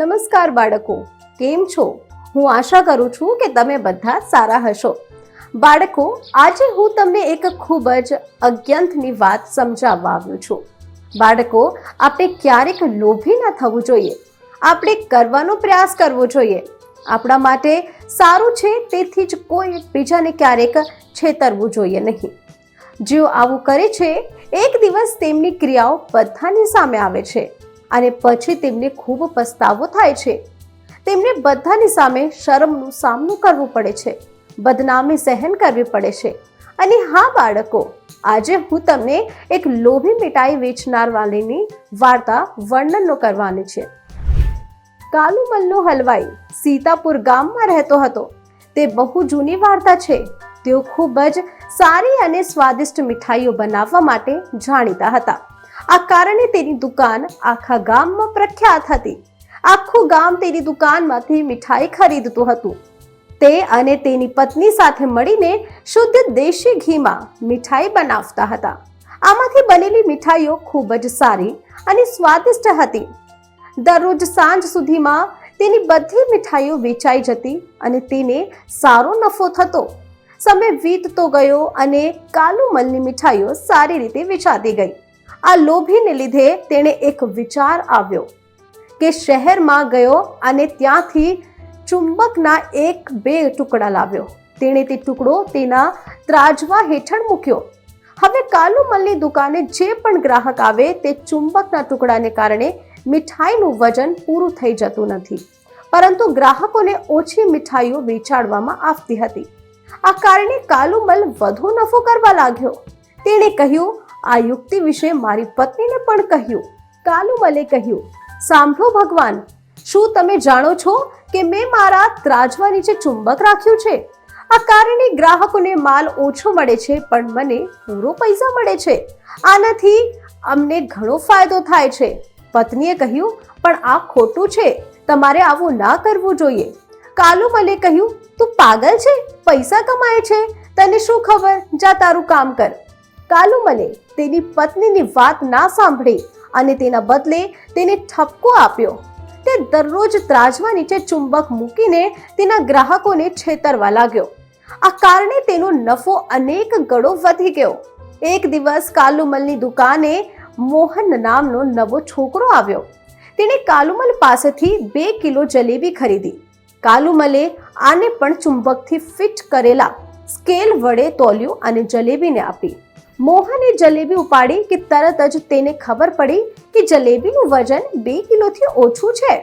નમસ્કાર બાળકો, કેમ છો? હું આશા કરું છું કે તમે બધા સારા હશો. બાળકો, આજે હું તમને એક ખૂબ જ અત્યંતની વાત સમજાવવા આવ્યો છું. બાળકો, આપણે ક્યારેક લોભી ન થવું જોઈએ. આપણે કરવાનો પ્રયાસ કરવો જોઈએ. આપણા માટે સારું છે તેથી જ કોઈ બીજાને ક્યારેક છેતરવું જોઈએ નહીં. જેઓ આવું કરે છે, એક દિવસ તેમની ક્રિયાઓ બધાની સામે આવે છે અને પછી તેમને ખૂબ પસ્તાવો થાય છે. તેમને બધાની સામે શરમનો સામનો કરવો પડે છે, બદનામી સહન કરવી પડે છે. અને હા બાળકો, આજે હું તમને એક લોભી મીઠાઈ વેચનાર વાલીની વાર્તા વર્ણનો કરવાની છે. કાલુમલનો હલવાઈ સીતાપુર ગામમાં રહેતો હતો. તે બહુ જૂની વાર્તા છે. તેઓ ખૂબ જ સારી અને સ્વાદિષ્ટ મીઠાઈઓ બનાવવા માટે જાણીતા હતા. આ કારણે તેની દુકાન આખા ગામમાં પ્રખ્યાત હતી. આખું ગામ તેની દુકાનમાંથી મીઠાઈ ખરીદતું હતું. તે અને તેની પત્ની સાથે મળીને શુદ્ધ દેશી ઘીમાં મીઠાઈ બનાવતા હતા. આમાંથી બનેલી મીઠાઈઓ ખૂબ જ સારી અને સ્વાદિષ્ટ હતી. દરરોજ સાંજ સુધીમાં તેની બધી મીઠાઈઓ વેચાઈ જતી અને તેને સારો નફો થતો. સમય વીતતો ગયો અને કાલુમલની મીઠાઈઓ સારી રીતે વેચાતી ગઈ. આ લોભીને લીધે તેણે એક વિચાર આવ્યો કે શહેરમાં ગયો અને ત્યાંથી ચુંબકના 1-2 ટુકડા લાવ્યો. તેણે તે ટુકડો તેના ત્રાજવા હેઠળ મૂક્યો. હવે કાલુમલની દુકાને જે પણ ગ્રાહક આવે તે ચુંબકના ટુકડાને કારણે મીઠાઈનું વજન પૂરું થઈ જતું નથી, પરંતુ ગ્રાહકોને ઓછી મીઠાઈઓ વેચાડવામાં આવતી હતી. આ કારણે કાલુમલ વધુ નફો કરવા લાગ્યો. તેણે કહ્યું, આ યુક્તિ વિશે મારી પત્નીને પણ કહ્યું. કાલુમલે કહ્યું, સાંભળો ભગવાન, શું તમે જાણો છો કે મેં મારા ત્રાજવા નીચે ચુંબક રાખ્યું છે? આ કારણે ગ્રાહકોને માલ ઓછો મળે છે પણ મને પૂરો પૈસા મળે છે. આનાથી અમને ઘણો ફાયદો થાય છે. પત્નીએ કહ્યું, પણ આ ખોટું છે. તમારે આવું ના કરવું જોઈએ. કાલુમલે કહ્યું, તું પાગલ છે? પૈસા કમાય છે, તને શું ખબર? જા તારું કામ કર. કાલુમલે તેની પત્નીની વાત ના સાંભળી અને તેના બદલે તેને ઠપકો આપ્યો. તે દરરોજ ત્રાજવા નીચે ચુંબક મૂકીને તેના ગ્રાહકોને છેતરવા લાગ્યો. આ કારણે તેનો નફો અનેક ગણો વધી ગયો. એક દિવસ કાલુમલની દુકાને મોહન નામનો નવો છોકરો આવ્યો. તેણે કાલુમલ પાસેથી 2 કિલો જલેબી ખરીદી. કાલુમલે આને પણ ચુંબકથી ફિટ કરેલા સ્કેલ વડે તોલ્યું અને જલેબીને આપી. મોહને જલેબી ઉપાડી કે તરત જ તેને ખબર પડી કે જલેબીનું વજન 2 કિલોથી ઓછું છે.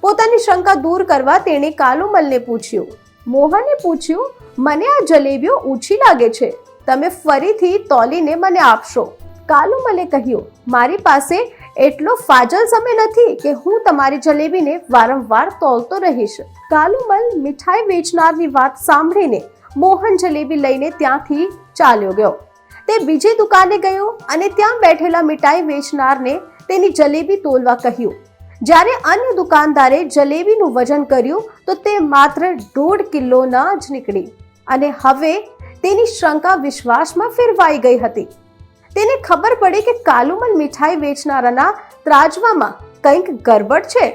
પોતાની શંકા દૂર કરવા તેણે કાલુમલને પૂછ્યું. મોહને પૂછ્યું, મને આ જલેબીઓ ઓછી લાગે છે, તમે ફરીથી તોલીને મને આપશો? કાલુમલે કહ્યું, મારી પાસે એટલો ફાજલ સમય નથી કે હું તમારી જલેબીને વારંવાર તોલતો રહીશ. કાલુમલ મીઠાઈ વેચનારની વાત સાંભળીને મોહન જલેબી લઈને ત્યાંથી ચાલ્યો ગયો. તે બીજી દુકાને ગયો અને ત્યાં બેઠેલા મીઠાઈ વેચનારને તેની જલેબી તોલવા કહ્યું. જ્યારે અન્ય દુકાનદારે જલેબીનું વજન કર્યું તો તે માત્ર 1.5 કિલોના જ નીકળી અને હવે તેની શંકા વિશ્વાસમાં ફેરવાઈ ગઈ હતી. તેને ખબર પડી કે કાલુમલ મીઠાઈ વેચનારાના ત્રાજવામાં કંઈક ગરબડ છે.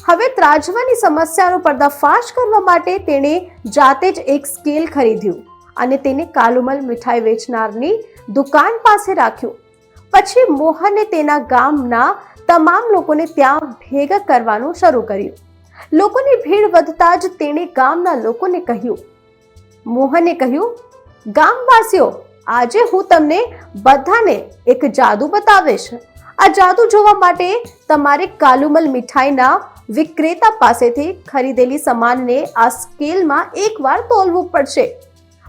હવે ત્રાજવાની સમસ્યાનો પર્દાફાશ કરવા માટે તેણે જાતે જ એક સ્કેલ ખરીદ્યું અને તેને કાલુમલ મીઠાઈ વેચનારની દુકાન પાસે રાખ્યું. પછી મોહને તેના ગામના તમામ લોકોને ત્યાં ભેગા કરવાનું શરૂ કર્યું. લોકોની ભીડ વધતા જ તેણે ગામના લોકોને કહ્યું. મોહને કહ્યું, ગામવાસીઓ, આજે હું તમને બધાને એક જાદુ બતાવીશ. આ જાદુ જોવા માટે તમારે કાલુમલ મીઠાઈના વિક્રેતા પાસેથી ખરીદેલી સામાનને આ સ્કેલમાં એકવાર તોલવું પડશે.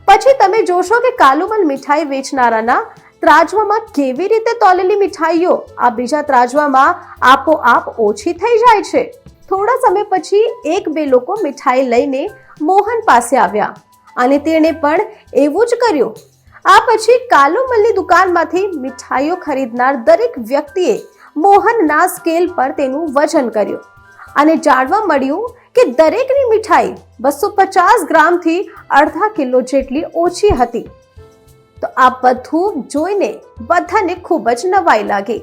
પછી તમે જોશો કે કાલુમલ મીઠાઈ વેચનારાના ત્રાજવામાં કેવી રીતે તોલેલી મીઠાઈઓ આ બીજા ત્રાજવામાં આપોઆપ ઓછી થઈ જાય છે. થોડા સમય પછી 1-2 લોકો મીઠાઈ લઈને મોહન પાસે આવ્યા અને તેણે પણ એવું જ કર્યું. આ પછી કાલુમલની દુકાનમાંથી મીઠાઈઓ ખરીદનાર દરેક વ્યક્તિએ મોહનના સ્કેલ પર તેનું વજન કર્યું અને જાણવા મળ્યું કે દરેકની મીઠાઈ 250 ગ્રામથી અડધા કિલો જેટલી ઓછી હતી. તો આ બધું જોઈને બધાને ખૂબ જ નવાઈ લાગી.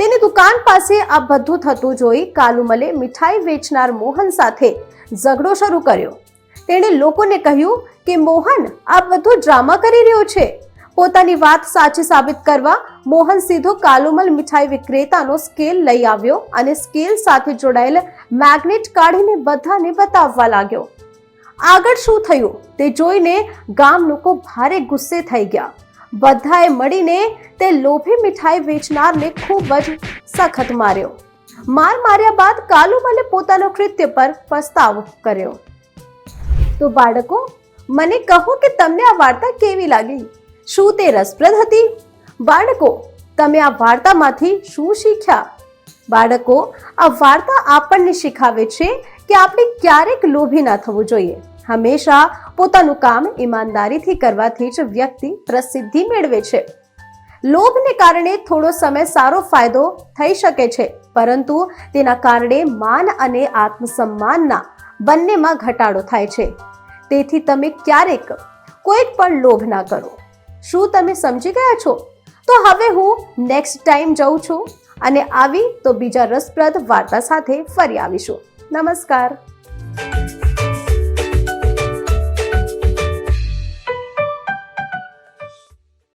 તેની દુકાન પાસે આ બધું થતું જોઈ કાલુમલે મીઠાઈ વેચનાર મોહન સાથે ઝઘડો શરૂ કર્યો. તેણે લોકોને કહ્યું કે મોહન આ બધું ડ્રામા કરી રહ્યો છે. પોતાની વાત સાચી સાબિત કરવા મોહન સીધો કાલુમલ મીઠાઈ વિક્રેતાનો સ્કેલ લઈ આવ્યો અને સ્કેલ સાથે જોડાયેલ મેગ્નેટ કાઢીને બધાને બતાવવા લાગ્યો. આગળ શું થયું તે જોઈને ગામ લોકો ભારે ગુસ્સે થઈ ગયા. બધાએ મળીને તે લોભી મીઠાઈ વેચનારને ખૂબ જ સખત માર્યો. માર્યા બાદ કાલુમલે પોતાનો કૃત્ય પર પસ્તાવો કર્યો. તો બાળકો, મને કહો કે તમને આ વાર્તા કેવી લાગી? શું તે રસપ્રદ હતી? બાળકો, તમે આ વાર્તામાંથી શું શીખ્યા? બાળકો, આ વાર્તા આપણને શીખવે છે કે આપણે ક્યારેક લોભી ના થવું જોઈએ. હંમેશા પોતાનું કામ ઈમાનદારીથી કરવાથી જ વ્યક્તિ પ્રસિદ્ધિ મેળવે છે. લોભને કારણે થોડો સમય સારો ફાયદો થઈ શકે છે, પરંતુ તેના કારણે માન અને આત્મસન્માનના બંનેમાં ઘટાડો થાય છે. તેથી તમે ક્યારેક કોઈ પણ લોભ ના કરો. શું તમે સમજી ગયા છો? તો હવે હું નેક્સ્ટ ટાઈમ જઉં છું અને આવી તો બીજા રસપ્રદ વાર્તા સાથે ફરી આવીશું. નમસ્કાર.